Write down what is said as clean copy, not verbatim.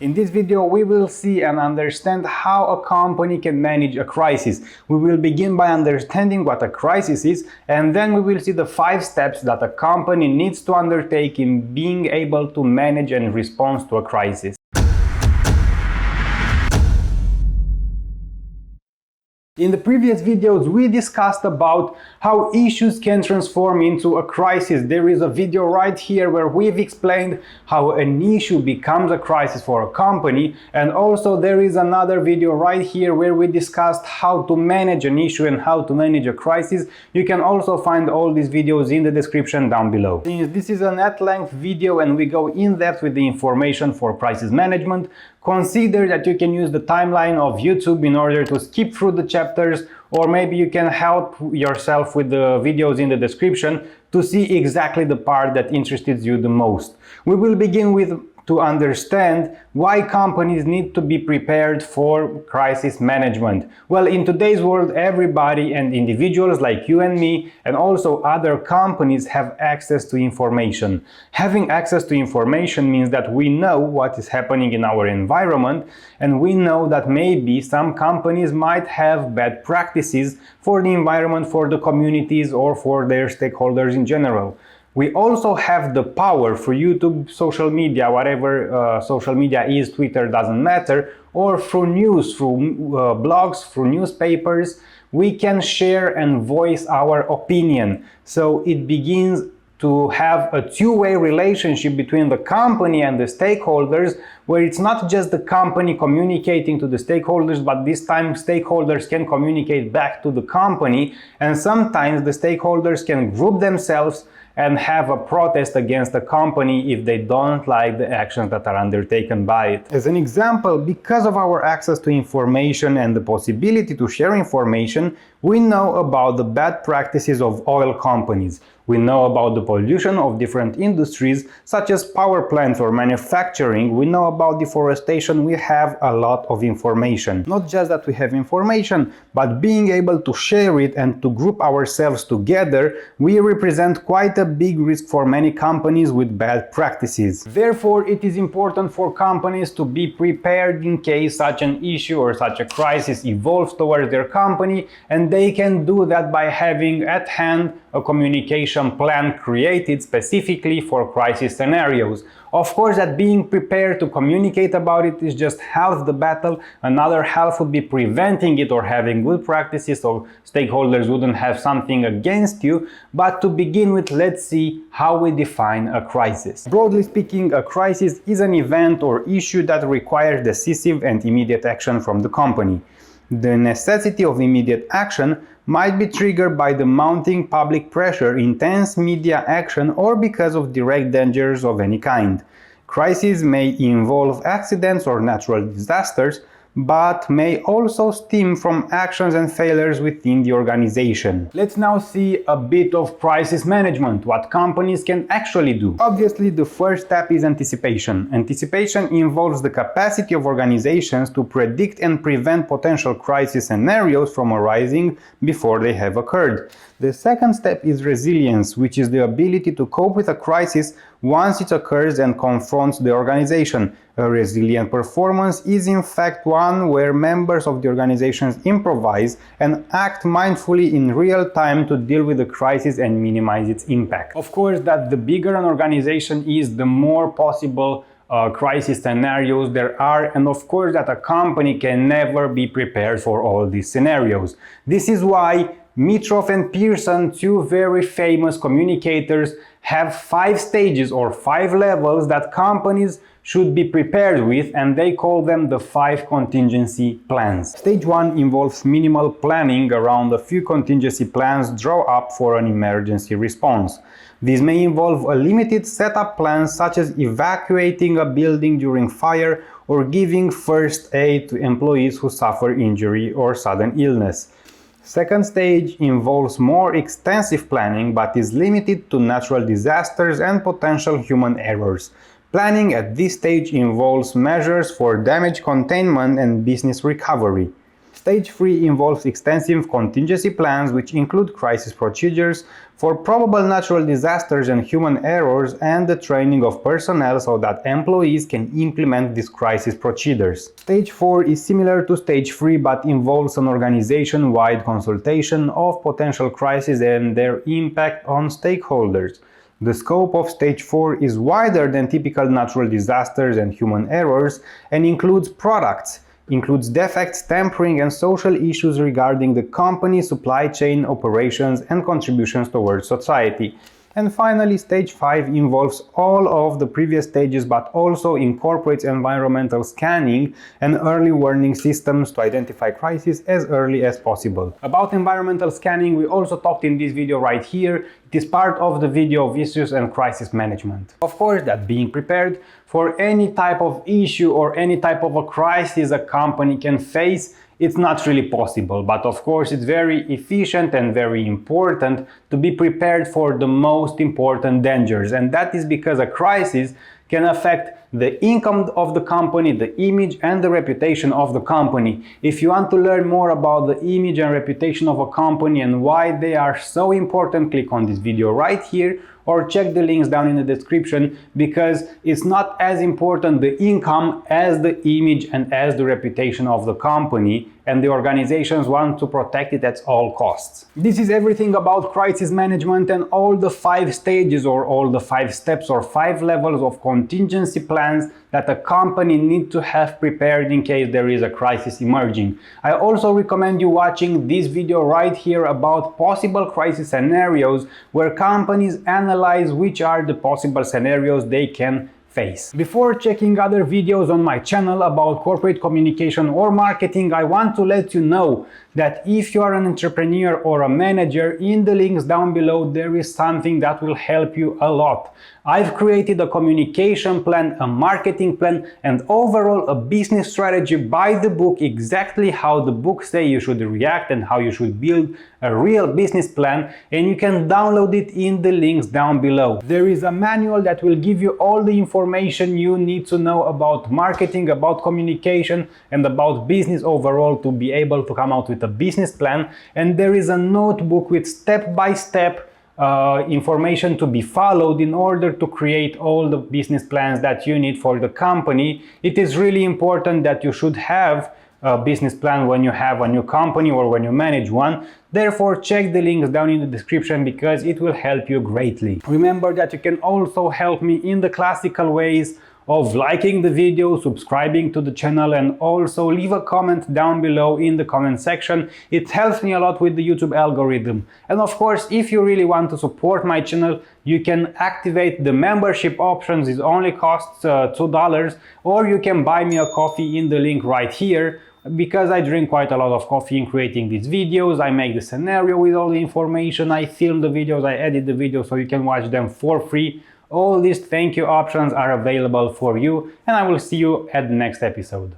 In this video, we will see and understand how a company can manage a crisis. We will begin by understanding what a crisis is, and then we will see the 5 steps that a company needs to undertake in being able to manage and respond to a crisis. In the previous videos, we discussed about how issues can transform into a crisis. There is a video right here where we've explained how an issue becomes a crisis for a company, and also there is another video right here where we discussed how to manage an issue and how to manage a crisis. You can also find all these videos in the description down below. Since this is an at-length video and we go in depth with the information for crisis management, consider that you can use the timeline of YouTube in order to skip through the chapters, or maybe you can help yourself with the videos in the description to see exactly the part that interests you the most. We will begin with to understand why companies need to be prepared for crisis management. Well, in today's world, everybody and individuals like you and me and also other companies have access to information. Having access to information means that we know what is happening in our environment, and we know that maybe some companies might have bad practices for the environment, for the communities, or for their stakeholders in general. We also have the power through YouTube, social media, whatever social media is, Twitter, doesn't matter, or through news, through blogs, through newspapers, we can share and voice our opinion. So it begins to have a two-way relationship between the company and the stakeholders, where it's not just the company communicating to the stakeholders, but this time stakeholders can communicate back to the company, and sometimes the stakeholders can group themselves and have a protest against the company if they don't like the actions that are undertaken by it. As an example, because of our access to information and the possibility to share information, we know about the bad practices of oil companies. We know about the pollution of different industries, such as power plants or manufacturing. We know about deforestation. We have a lot of information. Not just that we have information, but being able to share it and to group ourselves together, we represent quite a big risk for many companies with bad practices. Therefore, it is important for companies to be prepared in case such an issue or such a crisis evolves towards their company, and they can do that by having at hand a communication plan created specifically for crisis scenarios. Of course, that being prepared to communicate about it is just half the battle. Another half would be preventing it or having good practices so stakeholders wouldn't have something against you. But to begin with, let's see how we define a crisis. Broadly speaking, a crisis is an event or issue that requires decisive and immediate action from the company. The necessity of immediate action might be triggered by the mounting public pressure, intense media action, or because of direct dangers of any kind. Crises may involve accidents or natural disasters, but may also stem from actions and failures within the organization. Let's now see a bit of crisis management, what companies can actually do. Obviously, the first step is anticipation. Anticipation involves the capacity of organizations to predict and prevent potential crisis scenarios from arising before they have occurred. The second step is resilience, which is the ability to cope with a crisis once it occurs and confronts the organization. A resilient performance is in fact one where members of the organizations improvise and act mindfully in real time to deal with the crisis and minimize its impact. Of course, that the bigger an organization is, the more possible crisis scenarios there are, and of course that a company can never be prepared for all these scenarios. This is why Mitroff and Pearson, two very famous communicators, have 5 stages or 5 levels that companies should be prepared with, and they call them the 5 contingency plans. Stage 1 involves minimal planning around a few contingency plans drawn up for an emergency response. These may involve a limited setup plan, such as evacuating a building during fire or giving first aid to employees who suffer injury or sudden illness. Second stage involves more extensive planning, but is limited to natural disasters and potential human errors. Planning at this stage involves measures for damage containment and business recovery. Stage 3 involves extensive contingency plans, which include crisis procedures for probable natural disasters and human errors, and the training of personnel so that employees can implement these crisis procedures. Stage 4 is similar to Stage 3 but involves an organization-wide consultation of potential crises and their impact on stakeholders. The scope of Stage 4 is wider than typical natural disasters and human errors and includes products, includes defects, tampering, and social issues regarding the company's supply chain operations and contributions towards society. And finally, Stage 5 involves all of the previous stages but also incorporates environmental scanning and early warning systems to identify crises as early as possible. About environmental scanning, we also talked in this video right here. It is part of the video of issues and crisis management. Of course, that being prepared for any type of issue or any type of a crisis a company can face, it's not really possible, but of course it's very efficient and very important to be prepared for the most important dangers, and that is because a crisis can affect the income of the company, the image and the reputation of the company. If you want to learn more about the image and reputation of a company and why they are so important, click on this video right here or check the links down in the description, because it's not as important the income as the image and as the reputation of the company, and the organizations want to protect it at all costs. This is everything about crisis management and all the 5 stages or all the 5 steps or 5 levels of contingency plans that a company needs to have prepared in case there is a crisis emerging. I also recommend you watching this video right here about possible crisis scenarios, where companies analyze which are the possible scenarios they can face. Before checking other videos on my channel about corporate communication or marketing, I want to let you know that if you are an entrepreneur or a manager, in the links down below there is something that will help you a lot. I've created a communication plan, a marketing plan, and overall a business strategy by the book, exactly how the book says you should react and how you should build a real business plan, and you can download it in the links down below. There is a manual that will give you all the information you need to know about marketing, about communication, and about business overall to be able to come out with a business plan, and there is a notebook with step-by-step information to be followed in order to create all the business plans that you need for the company. It is really important that you should have a business plan when you have a new company or when you manage one. Therefore, check the links down in the description because it will help you greatly. Remember that you can also help me in the classical ways of liking the video, subscribing to the channel, and also leave a comment down below in the comment section. It helps me a lot with the YouTube algorithm. And of course, if you really want to support my channel, you can activate the membership options. It only costs $2, or you can buy me a coffee in the link right here. Because I drink quite a lot of coffee in creating these videos, I make the scenario with all the information, I film the videos, I edit the videos so you can watch them for free. All these thank you options are available for you, and I will see you at the next episode.